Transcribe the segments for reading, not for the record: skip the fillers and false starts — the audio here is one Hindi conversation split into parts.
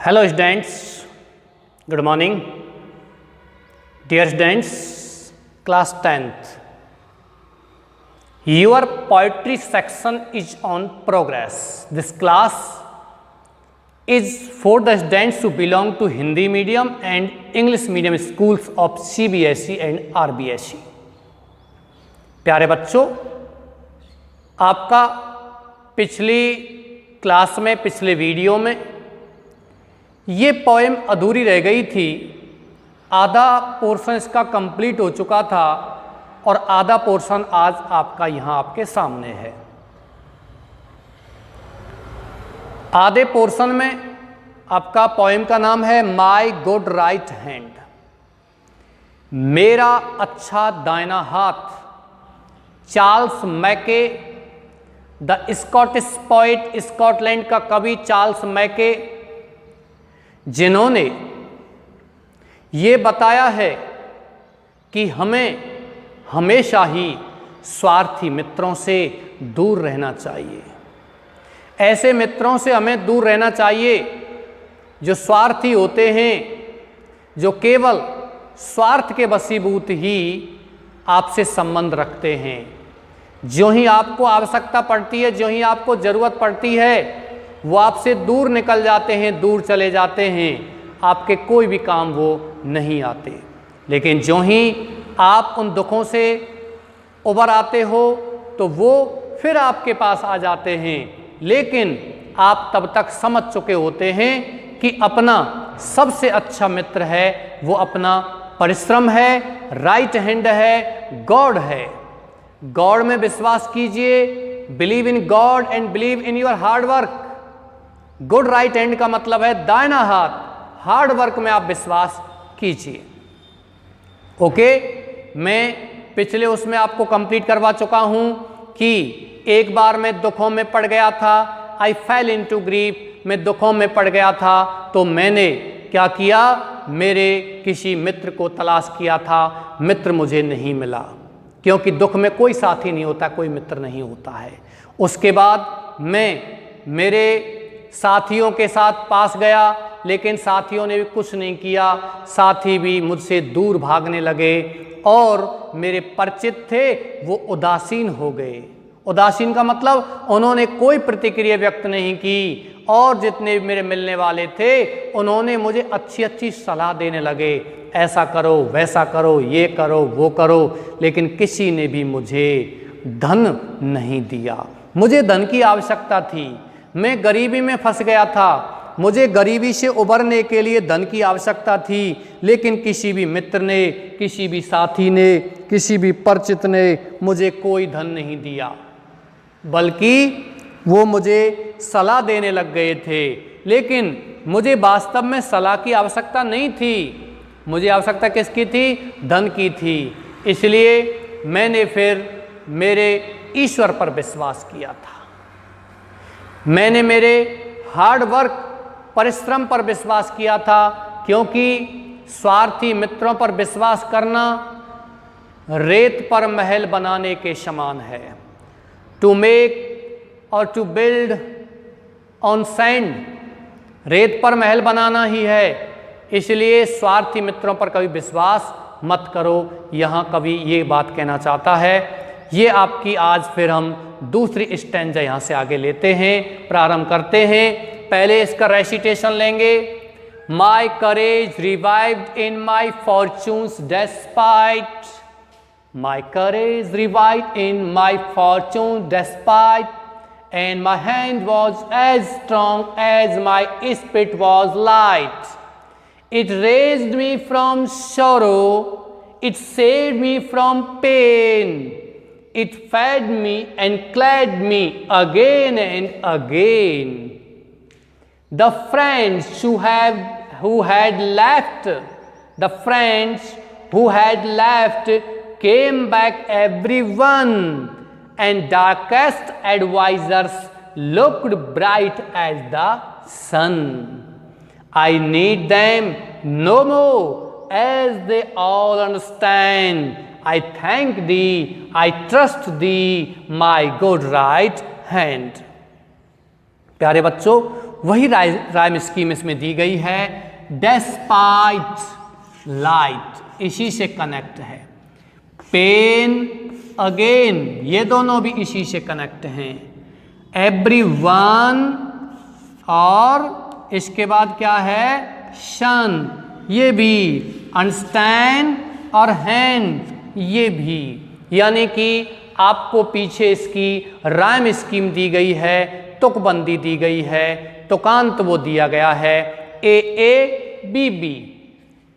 Hello students, good morning. Dear students, class 10th. Your poetry section is on progress. This class is for the students who belong to Hindi medium and English medium schools of CBSE and RBSE. प्यारे बच्चों, आपका पिछली क्लास में पिछले वीडियो में ये पोएम अधूरी रह गई थी। आधा पोर्शन इसका कंप्लीट हो चुका था और आधा पोर्शन आज आपका यहाँ आपके सामने है। आधे पोर्शन में आपका पोएम का नाम है माई गुड राइट हैंड, मेरा अच्छा दाहिना हाथ। Charles Mackay, the Scottish poet, Scotland का कवि चार्ल्स मैके, जिन्होंने ये बताया है कि हमें हमेशा ही स्वार्थी मित्रों से दूर रहना चाहिए। ऐसे मित्रों से हमें दूर रहना चाहिए जो स्वार्थी होते हैं, जो केवल स्वार्थ के वशीभूत ही आपसे संबंध रखते हैं। जो ही आपको आवश्यकता पड़ती है, जो ही आपको ज़रूरत पड़ती है, वो आपसे दूर निकल जाते हैं, दूर चले जाते हैं, आपके कोई भी काम वो नहीं आते। लेकिन जो ही आप उन दुखों से उबर आते हो तो वो फिर आपके पास आ जाते हैं। लेकिन आप तब तक समझ चुके होते हैं कि अपना सबसे अच्छा मित्र है वो अपना परिश्रम है, राइट हैंड है, गॉड है। गॉड में विश्वास कीजिए, believe in God and believe in your hard work. Good right hand का मतलब है दाहिना हाथ, हार्ड वर्क में आप विश्वास कीजिए। ओके, मैं पिछले उसमें आपको कंप्लीट करवा चुका हूं कि एक बार मैं दुखों में पड़ गया था, आई फेल इनटू ग्रीफ, मैं दुखों में पड़ गया था तो मैंने क्या किया, मेरे किसी मित्र को तलाश किया था, मित्र मुझे नहीं मिला, क्योंकि दुख में कोई साथी नहीं होता, कोई मित्र नहीं होता है। उसके बाद मैं मेरे साथियों के साथ पास गया, लेकिन साथियों ने भी कुछ नहीं किया, साथी भी मुझसे दूर भागने लगे और मेरे परिचित थे वो उदासीन हो गए। उदासीन का मतलब उन्होंने कोई प्रतिक्रिया व्यक्त नहीं की और जितने मेरे मिलने वाले थे उन्होंने मुझे अच्छी अच्छी सलाह देने लगे, ऐसा करो, वैसा करो, ये करो, वो करो, लेकिन किसी ने भी मुझे धन नहीं दिया। मुझे धन की आवश्यकता थी, मैं गरीबी में फंस गया था, मुझे गरीबी से उबरने के लिए धन की आवश्यकता थी, लेकिन किसी भी मित्र ने, किसी भी साथी ने, किसी भी परिचित ने मुझे कोई धन नहीं दिया, बल्कि वो मुझे सलाह देने लग गए थे। लेकिन मुझे वास्तव में सलाह की आवश्यकता नहीं थी, मुझे आवश्यकता किसकी थी, धन की थी। इसलिए मैंने फिर मेरे ईश्वर पर विश्वास किया था, मैंने मेरे हार्ड वर्क, परिश्रम पर विश्वास किया था, क्योंकि स्वार्थी मित्रों पर विश्वास करना रेत पर महल बनाने के समान है। टू मेक और टू बिल्ड ऑन सैंड, रेत पर महल बनाना ही है। इसलिए स्वार्थी मित्रों पर कभी विश्वास मत करो, यहाँ कभी ये बात कहना चाहता है। ये आपकी आज फिर हम दूसरी स्टैंजा यहाँ से आगे लेते हैं, प्रारंभ करते हैं। पहले इसका रेसिटेशन लेंगे। My courage revived in my fortunes despite, my courage revived in my fortune despite, and my hand was as strong as my spirit was light. It raised me from sorrow, it saved me from pain, it fed me and clad me again and again. The friends who had left, the friends who had left came back everyone, and darkest advisors looked bright as the sun. I need them no more, as they all understand. I thank thee, I trust thee, my good right hand. प्यारे बच्चों, वही राइम स्कीम इसमें दी गई है। डेस्पाइट लाइट इसी से कनेक्ट है। पेन अगेन ये दोनों भी इसी से कनेक्ट हैं। एवरीवन और इसके बाद क्या है शन, ये भी। अंडरस्टैंड और हैंड ये भी। यानी कि आपको पीछे इसकी राइम स्कीम दी गई है, तुकबंदी दी गई है, तुकांत वो दिया गया है। A A B B,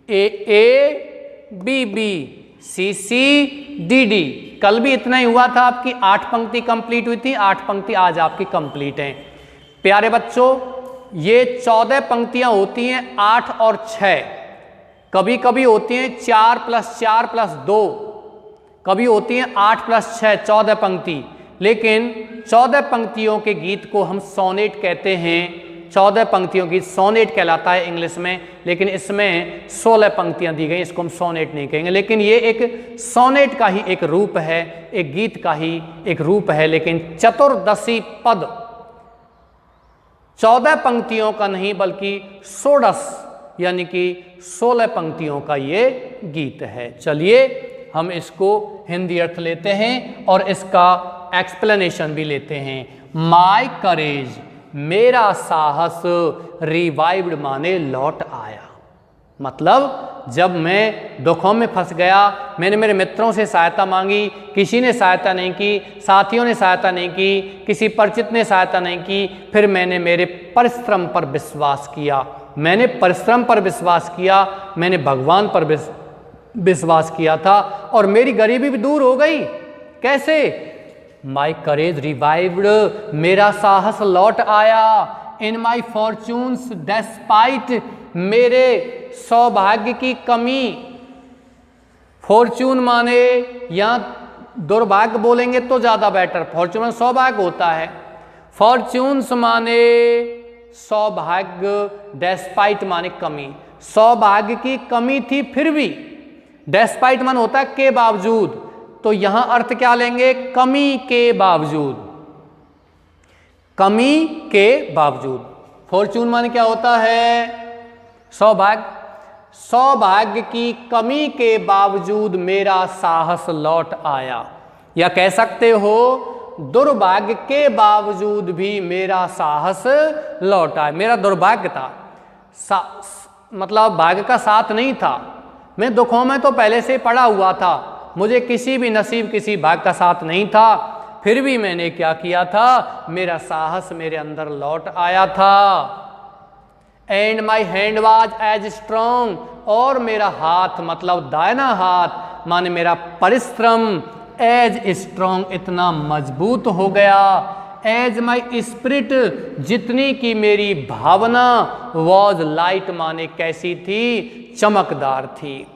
A A B B, C C D D. कल भी इतना ही हुआ था, आपकी 8 पंक्ति कंप्लीट हुई थी, 8 पंक्ति आज आपकी कंप्लीट हैं। प्यारे बच्चों, ये 14 पंक्तियां होती हैं 8 और 6, कभी कभी होती हैं 4 + 4 + 2, कभी होती हैं 8 + 6 14 पंक्ति। लेकिन 14 पंक्तियों के गीत को हम सोनेट कहते हैं। 14 पंक्तियों की सोनेट कहलाता है इंग्लिश में, लेकिन इसमें 16 पंक्तियां दी गई, इसको हम सोनेट नहीं कहेंगे। लेकिन ये एक सोनेट का ही एक रूप है, एक गीत का ही एक रूप है। लेकिन चतुर्दशी पद 14 पंक्तियों का नहीं बल्कि षोडश यानी कि 16 पंक्तियों का ये गीत है। चलिए हम इसको हिंदी अर्थ लेते हैं और इसका एक्सप्लेनेशन भी लेते हैं। माय करेज मेरा साहस, रिवाइव्ड माने लौट आया। मतलब जब मैं दुखों में फंस गया, मैंने मेरे मित्रों से सहायता मांगी, किसी ने सहायता नहीं की, साथियों ने सहायता नहीं की, किसी परिचित ने सहायता नहीं की, फिर मैंने मेरे परिश्रम पर विश्वास किया। मैंने परिश्रम पर विश्वास किया, मैंने भगवान पर विश्वास किया था और मेरी गरीबी भी दूर हो गई। कैसे? माई करेज रिवाइव्ड, मेरा साहस लौट आया। इन माई फॉर्चून्स डेस्पाइट, मेरे सौभाग्य की कमी। फॉर्चून माने या दुर्भाग्य बोलेंगे तो ज़्यादा बेटर, फॉर्चून में सौभाग्य होता है। फॉर्चून्स माने सौभाग्य, डेस्पाइट माने कमी। सौभाग्य की कमी थी फिर भी, डेस्पाइट मान होता है के बावजूद, तो यहां अर्थ क्या लेंगे? कमी के बावजूद, कमी के बावजूद। फॉर्चून मान क्या होता है? सौभाग्य। सौभाग्य की कमी के बावजूद मेरा साहस लौट आया, या कह सकते हो दुर्भाग्य के बावजूद भी मेरा साहस लौट आया। मेरा दुर्भाग्य था, मतलब भाग्य का साथ नहीं था। मैं दुखों में तो पहले से पड़ा हुआ था, मुझे किसी भी नसीब, किसी भाग्य का साथ नहीं था। फिर भी मैंने क्या किया था? मेरा साहस मेरे अंदर लौट आया था। And my hand was as strong, और मेरा हाथ मतलब दाहिना हाथ माने मेरा परिश्रम एज स्ट्रॉन्ग, इतना मजबूत हो गया। एज माई स्पिरिट, जितनी की मेरी भावना, वॉज लाइट माने कैसी थी? चमकदार थी।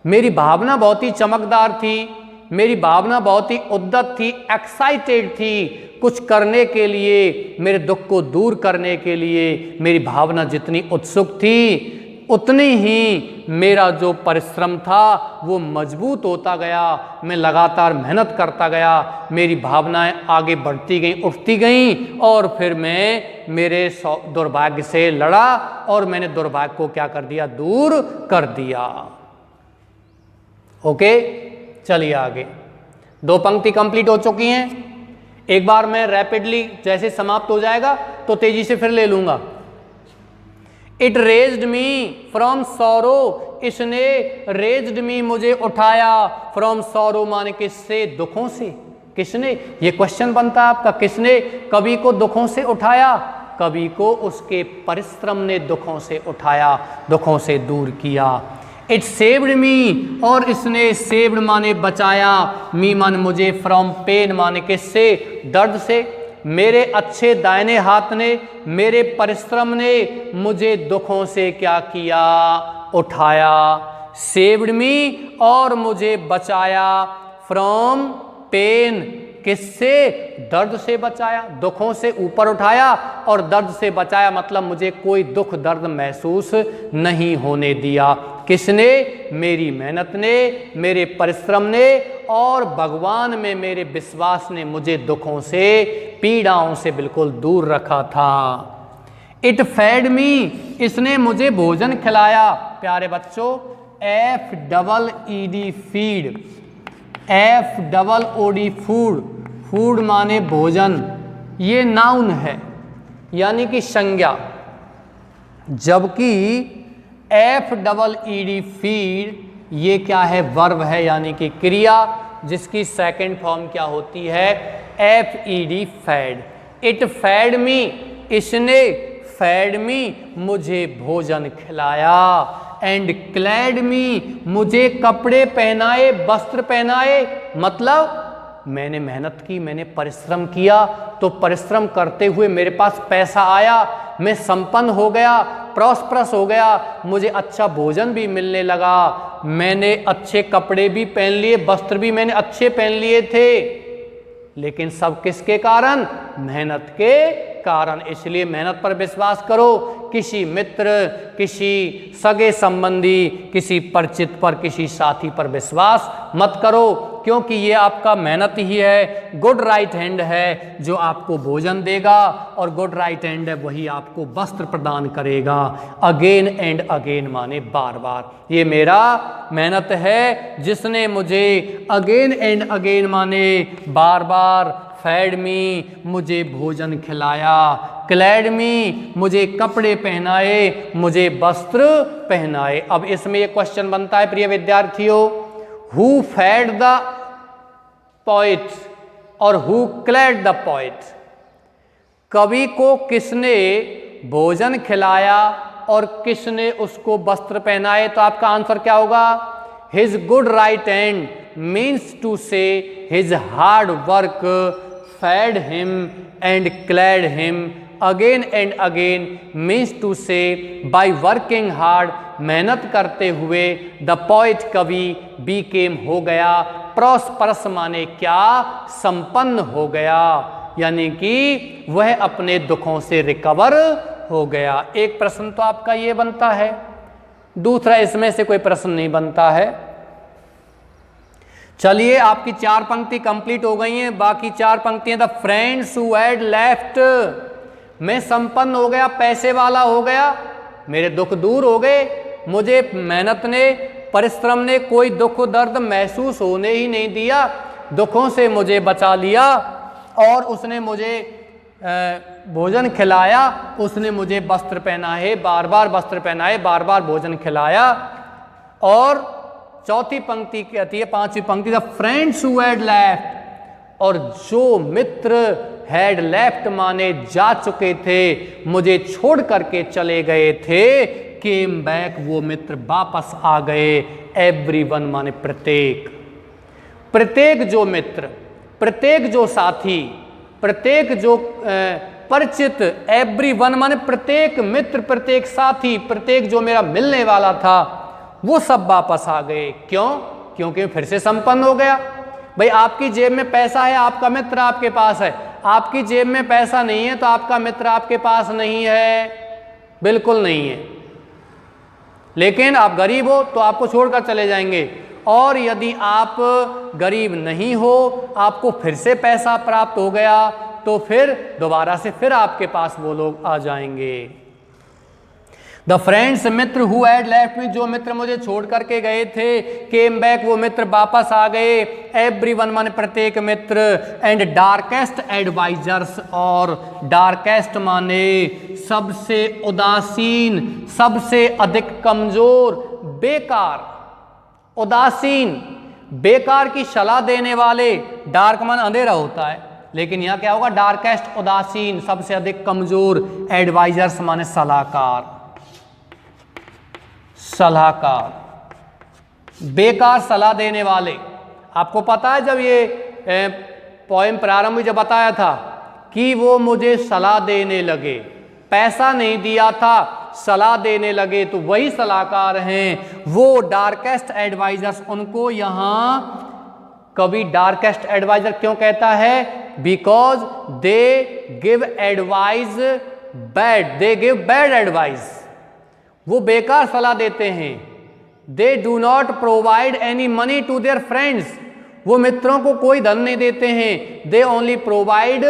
मेरी भावना बहुत ही चमकदार थी, मेरी भावना बहुत ही उद्दत थी, एक्साइटेड थी कुछ करने के लिए, मेरे दुख को दूर करने के लिए। मेरी भावना जितनी उत्सुक थी, उतनी ही मेरा जो परिश्रम था वो मजबूत होता गया। मैं लगातार मेहनत करता गया, मेरी भावनाएं आगे बढ़ती गईं, उठती गईं, और फिर मैं मेरे दुर्भाग्य से लड़ा और मैंने दुर्भाग्य को क्या कर दिया? दूर कर दिया। ओके, चलिए आगे। 2 पंक्ति कंप्लीट हो चुकी हैं। एक बार मैं रैपिडली, जैसे समाप्त हो जाएगा तो तेजी से फिर ले लूंगा। It raised me from sorrow, इसने रेज्ड मी मुझे उठाया। फ्रॉम सॉरो माने किससे? दुखों से। किसने? ये क्वेश्चन बनता है आपका, किसने कवि को दुखों से उठाया? कवि को उसके परिश्रम ने दुखों से उठाया, दुखों से दूर किया। इट सेव्ड मी, और इसने सेव्ड माने बचाया, मी माने मुझे, फ्रॉम पेन माने किससे? दर्द से। मेरे अच्छे दाहिने हाथ ने, मेरे परिश्रम ने मुझे दुखों से क्या किया? उठाया। सेव्ड मी, और मुझे बचाया। फ्रॉम पेन, किससे? दर्द से बचाया। दुखों से ऊपर उठाया और दर्द से बचाया, मतलब मुझे कोई दुख दर्द महसूस नहीं होने दिया। किसने? मेरी मेहनत ने, मेरे परिश्रम ने, और भगवान में मेरे विश्वास ने मुझे दुखों से, पीड़ाओं से बिल्कुल दूर रखा था। इट फेड मी, इसने मुझे भोजन खिलाया। प्यारे बच्चों, FEED feed, FOOD food, food माने भोजन, ये नाउन है यानी कि संज्ञा, जबकि FEED फीड ये क्या है, वर्ब है यानी कि क्रिया, जिसकी सेकंड फॉर्म क्या होती है, FED fed. It fed me, इसने फेड मी मुझे भोजन खिलाया, एंड क्लैड मी मुझे कपड़े पहनाए, वस्त्र पहनाए। मतलब मैंने मेहनत की, मैंने परिश्रम किया, तो परिश्रम करते हुए मेरे पास पैसा आया, मैं संपन्न हो गया, प्रॉस्परस हो गया, मुझे अच्छा भोजन भी मिलने लगा, मैंने अच्छे कपड़े भी पहन लिए, वस्त्र भी मैंने अच्छे पहन लिए थे। लेकिन सब किसके कारण, मेहनत के कारण। इसलिए मेहनत पर विश्वास करो, किसी मित्र, किसी सगे संबंधी, किसी परिचित पर, किसी साथी पर विश्वास मत करो, क्योंकि ये आपका मेहनत ही है, गुड राइट हैंड है जो आपको भोजन देगा, और गुड राइट हैंड है वही आपको वस्त्र प्रदान करेगा। अगेन एंड अगेन माने बार बार, ये मेरा मेहनत है जिसने मुझे अगेन एंड अगेन माने बार बार, फेड मी मुझे भोजन खिलाया, क्लैड मी मुझे कपड़े पहनाए, मुझे वस्त्र पहनाए। अब इसमें ये क्वेश्चन बनता है प्रिय विद्यार्थियों, हु फेड द पोएट और हु क्लैड द पोएट, कवि को किसने भोजन खिलाया और किसने उसको वस्त्र पहनाए? तो आपका आंसर क्या होगा, his good right hand means to say his hard work fed him and clad him, again and again means to say by working hard, मेहनत करते हुए, द पोएट कवि बीकेम हो गया, प्रॉस्परस माने क्या, संपन्न हो गया, यानी कि वह अपने दुखों से रिकवर हो गया। एक प्रश्न तो आपका ये बनता है, दूसरा इसमें से कोई प्रश्न नहीं बनता है। चलिए, आपकी 4 पंक्ति कंप्लीट हो गई हैं, बाकी 4 पंक्तियां, the friends who had left, मैं संपन्न हो गया, पैसे वाला हो गया, मेरे दुख दूर हो गए, मुझे मेहनत ने, परिश्रम ने कोई दुख दर्द महसूस होने ही नहीं दिया, दुखों से मुझे बचा लिया, और उसने मुझे भोजन खिलाया, उसने मुझे वस्त्र पहनाए, बार बार वस्त्र पहनाए, बार बार भोजन खिलाया। और चौथी पंक्ति कहती है, 5वीं पंक्ति, the friends who had left, और जो मित्र हैड लेफ्ट माने जा चुके थे, मुझे छोड़ करके चले गए थे, केम बैक वो मित्र वापस आ गए, एवरीवन माने प्रत्येक, प्रत्येक जो मित्र, प्रत्येक जो साथी, प्रत्येक जो परिचित, एवरीवन माने प्रत्येक मित्र, प्रत्येक साथी, प्रत्येक जो मेरा मिलने वाला था, वो सब वापस आ गए। क्यों? क्योंकि फिर से संपन्न हो गया। भाई, आपकी जेब में पैसा है, आपका मित्र आपके पास है, आपकी जेब में पैसा नहीं है तो आपका मित्र आपके पास नहीं है, बिल्कुल नहीं है। लेकिन आप गरीब हो तो आपको छोड़कर चले जाएंगे, और यदि आप गरीब नहीं हो, आपको फिर से पैसा प्राप्त हो गया, तो फिर दोबारा से फिर आपके पास वो लोग आ जाएंगे। The friends, Mitra, who had left me, जो मित्र मुझे छोड़ करके गए थे, केम बैक, वो मित्र वापस आ गए, एवरीवन माने प्रत्येक मित्र, एंड डार्केस्ट एडवाइजर्स, और डार्केस्ट माने सबसे उदासीन, सबसे अधिक कमजोर, बेकार, उदासीन, बेकार की सलाह देने वाले, डार्क मान अंधेरा होता है, लेकिन यहां क्या होगा, डार्केस्ट, उदासीन, सबसे अधिक कमजोर, एडवाइजर्स माने सलाहकार, सलाहकार, बेकार सलाह देने वाले। आपको पता है, जब ये पोएम प्रारंभ में जब बताया था कि वो मुझे सलाह देने लगे, पैसा नहीं दिया था, सलाह देने लगे, तो वही सलाहकार हैं, वो डार्केस्ट एडवाइजर्स। उनको यहां कवि डार्केस्ट एडवाइजर क्यों कहता है? Because they give advice bad, they give bad advice, वो बेकार सलाह देते हैं। They do not provide any money to their friends, वो मित्रों को कोई धन नहीं देते हैं। दे ओनली प्रोवाइड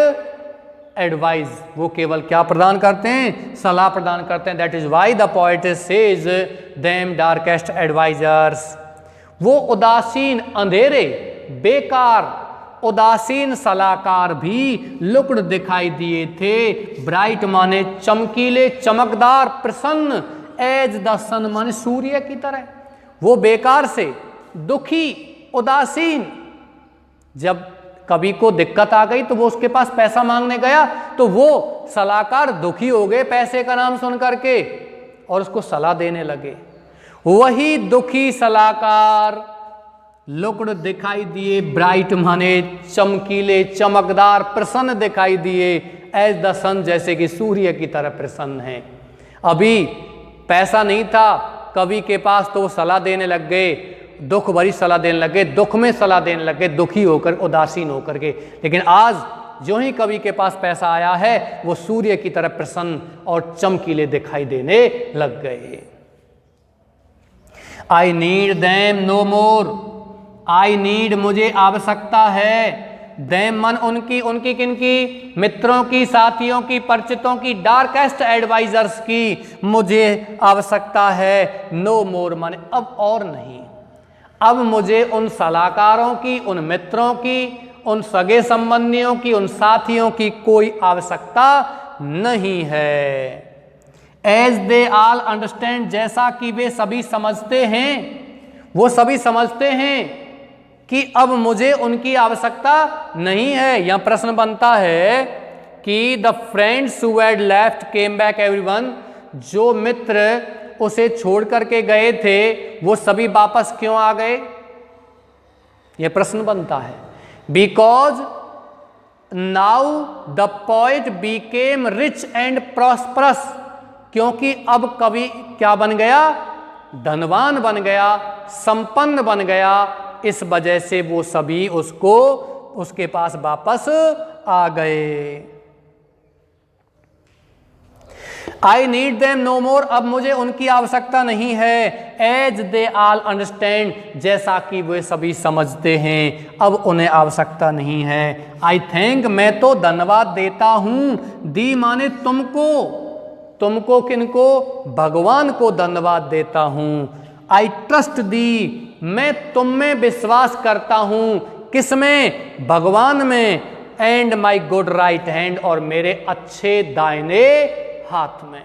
एडवाइज, वो केवल क्या प्रदान करते हैं? सलाह प्रदान करते हैं। That is why the poet says them darkest advisers. वो उदासीन, अंधेरे, बेकार, उदासीन सलाहकार भी लुकड दिखाई दिए थे। ब्राइट माने चमकीले, चमकदार, प्रसन्न, एज द सन माने सूर्य की तरह। वो बेकार से, दुखी, उदासीन। जब कवि को दिक्कत आ गई तो वो उसके पास पैसा मांगने गया तो वो सलाहकार दुखी हो गए पैसे का नाम सुन करके और उसको सलाह देने लगे। वही दुखी सलाहकार लुकड दिखाई दिए, ब्राइट माने चमकीले, चमकदार, प्रसन्न दिखाई दिए, एज द सन जैसे कि सूर्य की तरह प्रसन्न है। अभी पैसा नहीं था कवि के पास तो वो सलाह देने लग गए, दुख भरी सलाह देने लगे, दुख में सलाह देने लगे, दुखी होकर, उदासीन होकर के। लेकिन आज जो ही कवि के पास पैसा आया है वो सूर्य की तरह प्रसन्न और चमकीले दिखाई देने लग गए। I need them no more, I need मुझे आवश्यकता है, देम मन उनकी, उनकी किनकी? मित्रों की, साथियों की, परिचितों की, डार्केस्ट एडवाइजर्स की मुझे आवश्यकता है। नो मोर माने अब और नहीं, अब मुझे उन सलाहकारों की, उन मित्रों की, उन सगे संबंधियों की, उन साथियों की कोई आवश्यकता नहीं है। एज दे ऑल अंडरस्टैंड, जैसा कि वे सभी समझते हैं, वो सभी समझते हैं कि अब मुझे उनकी आवश्यकता नहीं है। यह प्रश्न बनता है कि the friends who had left came back everyone, जो मित्र उसे छोड़ करके गए थे वो सभी वापस क्यों आ गए? यह प्रश्न बनता है। Because now the poet Beckham rich and prosperous, क्योंकि अब कवि क्या बन गया? धनवान बन गया, संपन्न बन गया। इस वजह से वो सभी उसको, उसके पास वापस आ गए। आई नीड देम नो मोर, अब मुझे उनकी आवश्यकता नहीं है। एज दे ऑल अंडरस्टैंड, जैसा कि वे सभी समझते हैं, अब उन्हें आवश्यकता नहीं है। आई थैंक, मैं तो धन्यवाद देता हूं। दी माने तुमको, तुमको किनको? भगवान को धन्यवाद देता हूं। आई ट्रस्ट दी, मैं तुम में विश्वास करता हूं। किसमें? भगवान में। And my good right hand, और मेरे अच्छे दाहिने हाथ में।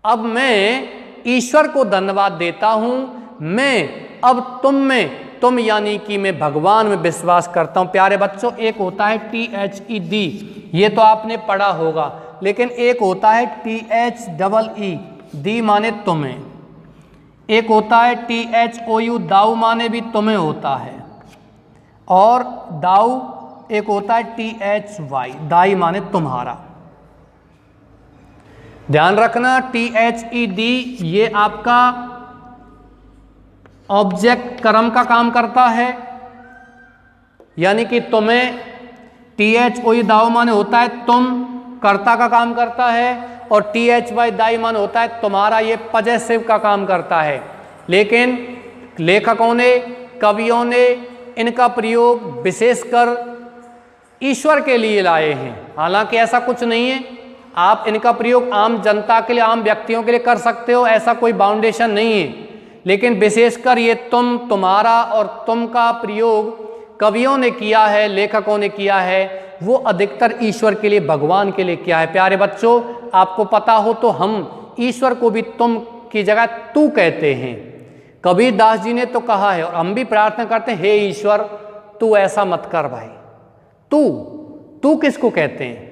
अब मैं ईश्वर को धन्यवाद देता हूं। मैं अब तुम में, तुम यानी कि मैं भगवान में विश्वास करता हूं। प्यारे बच्चों, एक होता है THED, ये तो आपने पढ़ा होगा, लेकिन एक होता है THEE, दी माने तुम्हें। एक होता है THOU, दाऊ माने भी तुम्हें होता है। और दाऊ एक होता है THY, दाई माने तुम्हारा। ध्यान रखना, THED ये आपका ऑब्जेक्ट कर्म का काम करता है, यानी कि तुम्हें। THOE दाऊ माने होता है तुम, कर्ता का काम करता है। और THY दाई माने होता है तुम्हारा, ये पजेसिव का काम करता है। लेकिन लेखकों ने, कवियों ने इनका प्रयोग विशेषकर ईश्वर के लिए लाए हैं। हालांकि ऐसा कुछ नहीं है, आप इनका प्रयोग आम जनता के लिए, आम व्यक्तियों के लिए कर सकते हो, ऐसा कोई बाउंडेशन नहीं है। लेकिन विशेषकर ये तुम, तुम्हारा और तुम का प्रयोग कवियों ने किया है, लेखकों ने किया है, वो अधिकतर ईश्वर के लिए, भगवान के लिए किया है। प्यारे बच्चों, आपको पता हो तो हम ईश्वर को भी तुम की जगह तू कहते हैं। कबीर दास जी ने तो कहा है, और हम भी प्रार्थना करते हैं, हे ईश्वर तू ऐसा मत कर भाई। तू किसको कहते हैं?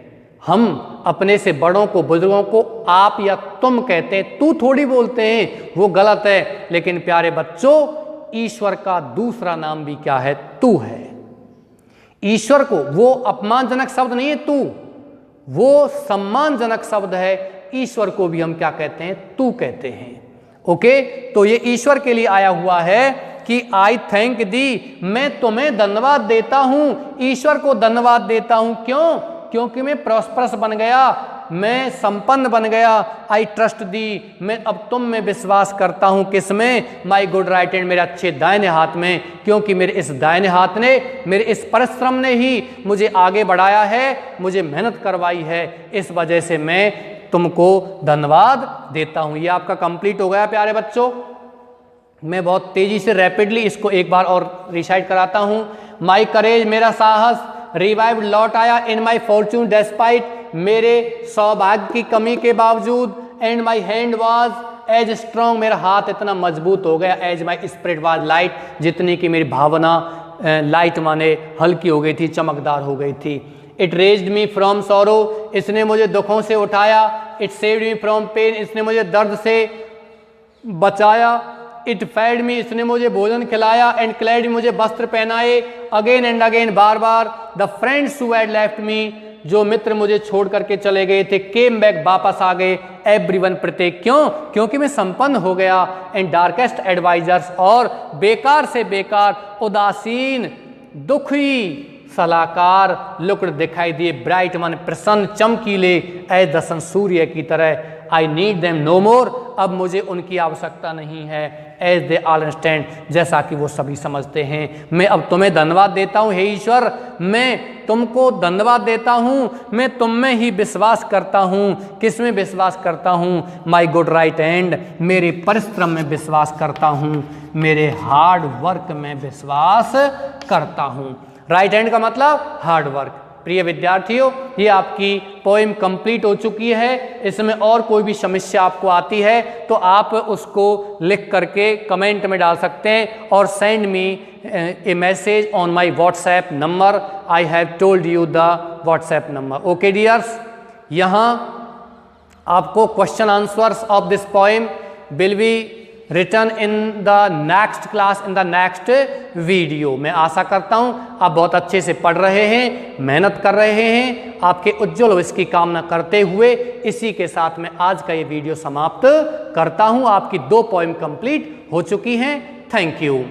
हम अपने से बड़ों को, बुजुर्गों को आप या तुम कहते हैं, तू थोड़ी बोलते हैं, वो गलत है। लेकिन प्यारे बच्चों, ईश्वर का दूसरा नाम भी क्या है? तू है। ईश्वर को, वो अपमानजनक शब्द नहीं है तू, वो सम्मानजनक शब्द है। ईश्वर को भी हम क्या कहते हैं? तू कहते हैं। ओके, तो ये ईश्वर के लिए आया हुआ है कि आई थैंक दी, मैं तुम्हें धन्यवाद देता हूं, ईश्वर को धन्यवाद देता हूं। क्यों? क्योंकि मैं प्रॉस्परस बन गया, मैं संपन्न बन गया। आई ट्रस्ट दी, मैं अब तुम में विश्वास करता हूँ। किसमें? माई गुड राइट हैंड, मेरे अच्छे दाहिने हाथ में, क्योंकि मेरे इस दाहिने हाथ ने, मेरे इस परिश्रम ने ही मुझे आगे बढ़ाया है, मुझे मेहनत करवाई है। इस वजह से मैं तुमको धन्यवाद देता हूँ। ये आपका कंप्लीट हो गया प्यारे बच्चों। मैं बहुत तेजी से रैपिडली इसको एक बार और रिसाइट कराता हूँ। माई करेज, मेरा साहस, रिवाइव, लौट आया। इन माई फॉर्चून डेस्पाइट, मेरे सौभाग्य की कमी के बावजूद। And my hand was as strong, मेरा हाथ इतना मजबूत हो गया। As my spirit was light, जितनी की मेरी भावना लाइट माने हल्की हो गई थी, चमकदार हो गई थी। It raised me from sorrow, इसने मुझे दुखों से उठाया। It saved me from pain, इसने मुझे दर्द से बचाया। इट फेड मी, इसने मुझे भोजन खिलाया। एंड क्लैड, मुझे वस्त्र पहनाए। Again and again, bar bar. The friends who had left me, जो मित्र मुझे छोड़ करके चले गए थे, केम बैक, वापस आ गए। एवरीवन, प्रत्येक। क्यों? क्योंकि मैं संपन्न हो गया। एंड डार्केस्ट एडवाइजर्स, और बेकार से बेकार, उदासीन, दुखी सलाहकार, लुकड, दिखाई दिए। ब्राइट, मन प्रसन्न, चमकीले, एज द सन, सूर्य की तरह। आई नीड देम नो मोर, अब मुझे उनकी आवश्यकता नहीं है। एज दे ऑल अंडरस्टैंड, जैसा कि वो सभी समझते हैं। मैं अब तुम्हें धन्यवाद देता हूँ। हे ईश्वर, मैं तुमको धन्यवाद देता हूँ। मैं तुम में ही विश्वास करता हूँ। किस में विश्वास करता हूँ? माई गुड राइट हैंड, मेरे परिश्रम में विश्वास करता हूँ, मेरे हार्ड वर्क में विश्वास करता हूँ। राइट हैंड का मतलब हार्ड वर्क। प्रिय विद्यार्थियों, ये आपकी पोएम कंप्लीट हो चुकी है। इसमें और कोई भी समस्या आपको आती है तो आप उसको लिख करके कमेंट में डाल सकते हैं, और send me A message on my WhatsApp number. I have told you the WhatsApp number. Okay dears, यहाँ आपको question answers of this poem will be return in the next class, in the next video. मैं आशा करता हूँ आप बहुत अच्छे से पढ़ रहे हैं, मेहनत कर रहे हैं। आपके उज्जवल भविष्य की कामना करते हुए इसी के साथ मैं आज का ये वीडियो समाप्त करता हूँ। आपकी 2 पोएम कंप्लीट हो चुकी हैं। Thank you.